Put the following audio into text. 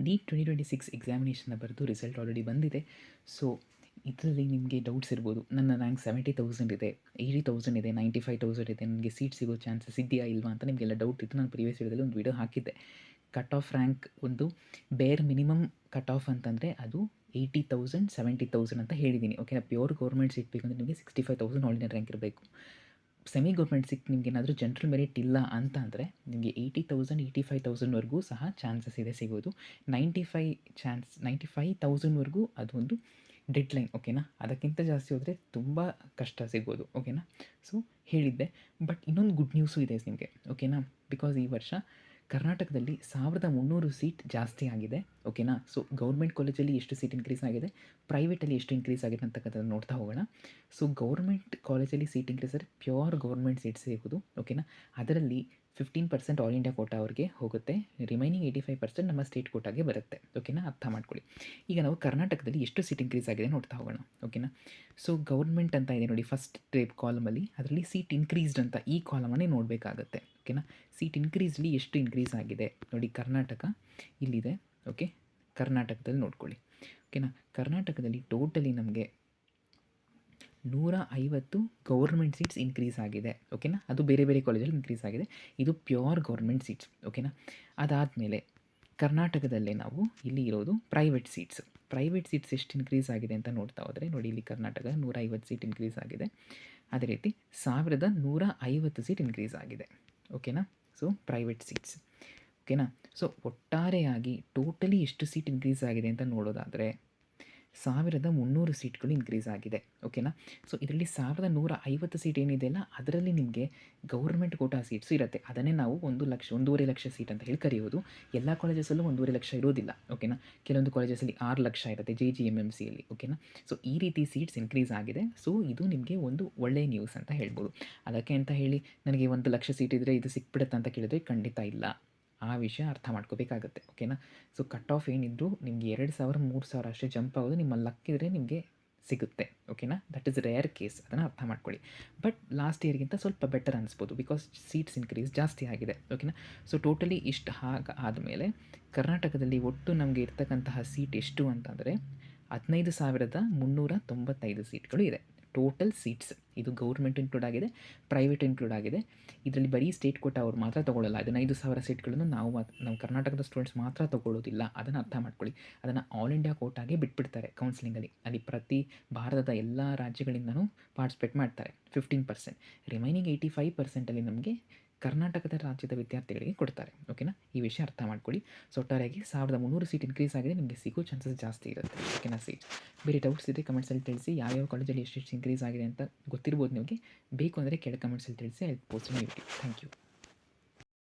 Neat 2026 ಎಕ್ಸಾಮಿನೇಷನ್ನ ಬರೆದು result already ಬಂದಿದೆ. So ಇದರಲ್ಲಿ ನಿಮಗೆ ಡೌಟ್ಸ್ ಇರ್ಬೋದು, ನನ್ನ ರ್ಯಾಂಕ್ 70,000 ಇದೆ, 80,000 ಇದೆ, 95,000 ಇದೆ, ನನಗೆ ಸೀಟ್ ಸಿಗೋ ಚಾನ್ಸಸ್ ಇದೆಯಾ ಇಲ್ವಾ ಅಂತ ನಿಮಗೆಲ್ಲ ಡೌಟ್ ಇತ್ತು. ನಾನು ಪ್ರೀವಿಯಸ್ ವಿಡಿಯೋದಲ್ಲಿ ಒಂದು ವಿಡಿಯೋ ಹಾಕಿದ್ದೆ. ಕಟ್ ಆಫ್ ರ್ಯಾಂಕ್ ಒಂದು ಬೇರ್ ಮಿನಿಮಮ್ ಕಟ್ ಆಫ್ ಅಂತಂದರೆ ಅದು 80,000 70,000 ಅಂತ ಹೇಳಿದ್ದೀನಿ. ಓಕೆ, ಪ್ಯೂರ್ ಗೌರ್ಮೆಂಟ್ ಸೀಟ್ ಬೇಕಂದರೆ ನಿಮಗೆ 65,000 ಆಲ್ ಇಂಡಿಯಾ ರ್ಯಾಂಕ್ ಇರಬೇಕು. ಸೆಮಿ ಗೌರ್ಮೆಂಟ್ ಸಿಕ್ ನಿಮ್ಗೆ ಏನಾದರೂ ಜನರಲ್ ಮೆರಿಟ್ ಇಲ್ಲ ಅಂತ ಅಂದರೆ ನಿಮಗೆ 80,000 85,000ವರೆಗೂ ಸಹ ಚಾನ್ಸಸ್ ಇದೆ ಸಿಗೋದು. 95,000ವರೆಗೂ ಅದೊಂದು ಡೆಡ್ಲೈನ್. ಓಕೆನಾ, ಅದಕ್ಕಿಂತ ಜಾಸ್ತಿ ಹೋದರೆ ತುಂಬ ಕಷ್ಟ ಸಿಗೋದು. ಓಕೆನಾ, ಸೊ ಹೇಳಿದ್ದೆ. ಬಟ್ ಇನ್ನೊಂದು ಗುಡ್ ನ್ಯೂಸು ಇದೆ ನಿಮಗೆ. ಓಕೆನಾ, ಬಿಕಾಸ್ ಈ ವರ್ಷ ಕರ್ನಾಟಕದಲ್ಲಿ 1300 ಸೀಟ್ ಜಾಸ್ತಿ ಆಗಿದೆ. ಓಕೆನಾ, ಸೊ ಗೌರ್ಮೆಂಟ್ ಕಾಲೇಜಲ್ಲಿ ಎಷ್ಟು ಸೀಟ್ ಇನ್ಕ್ರೀಸ್ ಆಗಿದೆ, ಪ್ರೈವೇಟಲ್ಲಿ ಎಷ್ಟು ಇನ್ಕ್ರೀಸ್ ಆಗಿದೆ ಅಂತಕ್ಕಂಥದ್ದು ನೋಡ್ತಾ ಹೋಗೋಣ. ಸೊ ಗೌರ್ಮೆಂಟ್ ಕಾಲೇಜಲ್ಲಿ ಸೀಟ್ ಇನ್ಕ್ರೀಸ್ ಆದರೆ ಪ್ಯೂರ್ ಗೌರ್ಮೆಂಟ್ ಸೀಟ್ ಸಿಗೋದು. ಓಕೆನಾ, ಅದರಲ್ಲಿ 15% ಆಲ್ ಇಂಡಿಯಾ ಕೋಟಾ ಅವ್ರಿಗೆ ಹೋಗುತ್ತೆ, ರಿಮೈನಿಂಗ್ 85% ನಮ್ಮ ಸ್ಟೇಟ್ ಕೋಟಾಗೆ ಬರುತ್ತೆ. ಓಕೆನಾ, ಅರ್ಥ ಮಾಡ್ಕೊಳ್ಳಿ. ಈಗ ನಾವು ಕರ್ನಾಟಕದಲ್ಲಿ ಎಷ್ಟು ಸೀಟ್ ಇನ್ಕ್ರೀಸ್ ಆಗಿದೆ ನೋಡ್ತಾ ಹೋಗೋಣ. ಓಕೆನಾ, ಸೊ ಗೌರ್ಮೆಂಟ್ ಅಂತ ಇದೆ ನೋಡಿ ಫಸ್ಟ್ ಕಾಲಮಲ್ಲಿ, ಅದರಲ್ಲಿ ಸೀಟ್ ಇನ್ಕ್ರೀಸ್ಡ್ ಅಂತ ಈ ಕಾಲಮನ್ನೇ ನೋಡಬೇಕಾಗತ್ತೆ. ಓಕೆನಾ, ಸೀಟ್ ಇನ್ಕ್ರೀಸ್ಲಿ ಎಷ್ಟು ಇನ್ಕ್ರೀಸ್ ಆಗಿದೆ ನೋಡಿ. ಕರ್ನಾಟಕ ಇಲ್ಲಿದೆ. ಓಕೆ, ಕರ್ನಾಟಕದಲ್ಲಿ ನೋಡ್ಕೊಳ್ಳಿ. ಓಕೆನಾ, ಕರ್ನಾಟಕದಲ್ಲಿ ಟೋಟಲಿ ನಮಗೆ 150 ಗೌರ್ಮೆಂಟ್ ಸೀಟ್ಸ್ ಇನ್ಕ್ರೀಸ್ ಆಗಿದೆ. ಓಕೆನಾ, ಅದು ಬೇರೆ ಬೇರೆ ಕಾಲೇಜಲ್ಲಿ ಇನ್ಕ್ರೀಸ್ ಆಗಿದೆ. ಇದು ಪ್ಯೂರ್ ಗೌರ್ಮೆಂಟ್ ಸೀಟ್ಸ್. ಓಕೆನಾ, ಅದಾದಮೇಲೆ ಕರ್ನಾಟಕದಲ್ಲೇ ನಾವು ಇಲ್ಲಿ ಇರೋದು ಪ್ರೈವೇಟ್ ಸೀಟ್ಸ್ ಎಷ್ಟು ಇನ್ಕ್ರೀಸ್ ಆಗಿದೆ ಅಂತ ನೋಡ್ತಾ ಹೋದರೆ ನೋಡಿ, ಇಲ್ಲಿ ಕರ್ನಾಟಕ 150 ಸೀಟ್ ಇನ್ಕ್ರೀಸ್ ಆಗಿದೆ. ಅದೇ ರೀತಿ 1150 ಸೀಟ್ ಇನ್ಕ್ರೀಸ್ ಆಗಿದೆ. ಓಕೆನಾ, ಸೊ ಪ್ರೈವೇಟ್ ಸೀಟ್ಸ್. ಓಕೆನಾ, ಸೊ ಒಟ್ಟಾರೆಯಾಗಿ ಟೋಟಲಿ ಎಷ್ಟು ಸೀಟ್ ಇನ್ಕ್ರೀಸ್ ಆಗಿದೆ ಅಂತ ನೋಡೋದಾದರೆ 1300 ಸೀಟ್ಗಳು ಇನ್ಕ್ರೀಸ್ ಆಗಿದೆ. ಓಕೆನಾ, ಸೊ ಇದರಲ್ಲಿ 1150 ಸೀಟ್ ಏನಿದೆಯಲ್ಲ ಅದರಲ್ಲಿ ನಿಮಗೆ ಗೌರ್ಮೆಂಟ್ ಕೋಟಾ ಸೀಟ್ಸು ಇರುತ್ತೆ. ಅದನ್ನೇ ನಾವು 1,00,000 1,50,000 ಸೀಟ್ ಅಂತ ಹೇಳಿ ಕರೆಯೋದು. ಎಲ್ಲ ಕಾಲೇಜಸಲ್ಲೂ 1,50,000 ಇರೋದಿಲ್ಲ. ಓಕೆನಾ, ಕೆಲವೊಂದು ಕಾಲೇಜಸಲ್ಲಿ 6 ಲಕ್ಷ ಇರುತ್ತೆ, JGMMCಯಲ್ಲಿ. ಓಕೆನಾ, ಸೊ ಈ ರೀತಿ ಸೀಟ್ಸ್ ಇನ್ಕ್ರೀಸ್ ಆಗಿದೆ. ಸೊ ಇದು ನಿಮಗೆ ಒಂದು ಒಳ್ಳೆಯ ನ್ಯೂಸ್ ಅಂತ ಹೇಳ್ಬೋದು. ಅದಕ್ಕೆ ಅಂತ ಹೇಳಿ ನನಗೆ 1,00,000 ಸೀಟ್ ಇದ್ದರೆ ಇದು ಸಿಕ್ಬಿಡುತ್ತೆ ಅಂತ ಕೇಳಿದರೆ ಖಂಡಿತ ಇಲ್ಲ. ಆ ವಿಷಯ ಅರ್ಥ ಮಾಡ್ಕೋಬೇಕಾಗತ್ತೆ. ಓಕೆನಾ, ಸೊ ಕಟ್ ಆಫ್ ಏನಿದ್ರು ನಿಮಗೆ 2,000 3,000 ಅಷ್ಟೇ ಜಂಪ್ ಆಗೋದು. ನಿಮ್ಮ ಲಕ್ಕಿದ್ರೆ ನಿಮಗೆ ಸಿಗುತ್ತೆ. ಓಕೆನಾ, ದಟ್ ಈಸ್ ರೇರ್ ಕೇಸ್, ಅದನ್ನು ಅರ್ಥ ಮಾಡ್ಕೊಳ್ಳಿ. ಬಟ್ ಲಾಸ್ಟ್ ಇಯರ್ಗಿಂತ ಸ್ವಲ್ಪ ಬೆಟರ್ ಅನಿಸ್ಬೋದು, ಬಿಕಾಸ್ ಸೀಟ್ಸ್ ಇನ್ಕ್ರೀಸ್ ಜಾಸ್ತಿ ಆಗಿದೆ. ಓಕೆನಾ, ಸೊ ಟೋಟಲಿ ಇಷ್ಟು ಆದಮೇಲೆ ಕರ್ನಾಟಕದಲ್ಲಿ ಒಟ್ಟು ನಮಗೆ ಇರ್ತಕ್ಕಂತಹ ಸೀಟ್ ಎಷ್ಟು ಅಂತಂದರೆ 15,395 ಸೀಟ್ಗಳು ಇದೆ. ಟೋಟಲ್ ಸೀಟ್ಸ್ ಇದು ಗೌರ್ಮೆಂಟ್ ಇನ್ಕ್ಲೂಡ್ ಆಗಿದೆ, ಪ್ರೈವೇಟ್ ಇನ್ಕ್ಲೂಡ್ ಆಗಿದೆ. ಇದರಲ್ಲಿ ಬರೀ ಸ್ಟೇಟ್ ಕೋಟಾ ಅವ್ರು ಮಾತ್ರ ತೊಗೊಳ್ಳಲ್ಲ. 15,000 ಸೀಟ್ಗಳನ್ನು ನಾವು ಕರ್ನಾಟಕದ ಸ್ಟೂಡೆಂಟ್ಸ್ ಮಾತ್ರ ತೊಗೊಳ್ಳೋದಿಲ್ಲ. ಅದನ್ನು ಅರ್ಥ ಮಾಡ್ಕೊಳ್ಳಿ. ಅದನ್ನು ಆಲ್ ಇಂಡಿಯಾ ಕೋಟಾಗೆ ಬಿಟ್ಬಿಡ್ತಾರೆ ಕೌನ್ಸಿಲಿಂಗಲ್ಲಿ. ಅಲ್ಲಿ ಪ್ರತಿ ಭಾರತದ ಎಲ್ಲ ರಾಜ್ಯಗಳಿಂದನೂ ಪಾರ್ಟಿಸಿಪೇಟ್ ಮಾಡ್ತಾರೆ. 15%, ರಿಮೈನಿಂಗ್ 85%ಅಲ್ಲಿ ನಮಗೆ ಕರ್ನಾಟಕದ ರಾಜ್ಯದ ವಿದ್ಯಾರ್ಥಿಗಳಿಗೆ ಕೊಡ್ತಾರೆ. ಓಕೆನಾ, ಈ ವಿಷಯ ಅರ್ಥ ಮಾಡ್ಕೊಳ್ಳಿ. ಸೊ ಒಟ್ಟಾರೆಯಾಗಿ 1300 ಸೀಟ್ ಇನ್ಕ್ರೀಸ್ ಆಗಿದೆ, ನಿಮಗೆ ಸಿಗೋ ಚಾನ್ಸಸ್ ಜಾಸ್ತಿ ಇರುತ್ತೆ. ಓಕೆನಾ, ಸೀಟ್ ಬೇರೆ ಡೌಟ್ಸ್ ಇದೆ ಕಮೆಂಟ್ಸಲ್ಲಿ ತಿಳಿಸಿ. ಯಾವ್ಯಾವ ಕಾಲೇಜಲ್ಲಿ ಎಷ್ಟು ಇನ್ಕ್ರೀಸ್ ಆಗಿದೆ ಅಂತ ಗೊತ್ತಿರ್ಬೋದು ನಿಮಗೆ. ಬೇಕು ಅಂದರೆ ಕೆಳಗೆ ಕಮೆಂಟ್ಸಲ್ಲಿ ತಿಳಿಸಿ. I will post on YouTube. Thank you.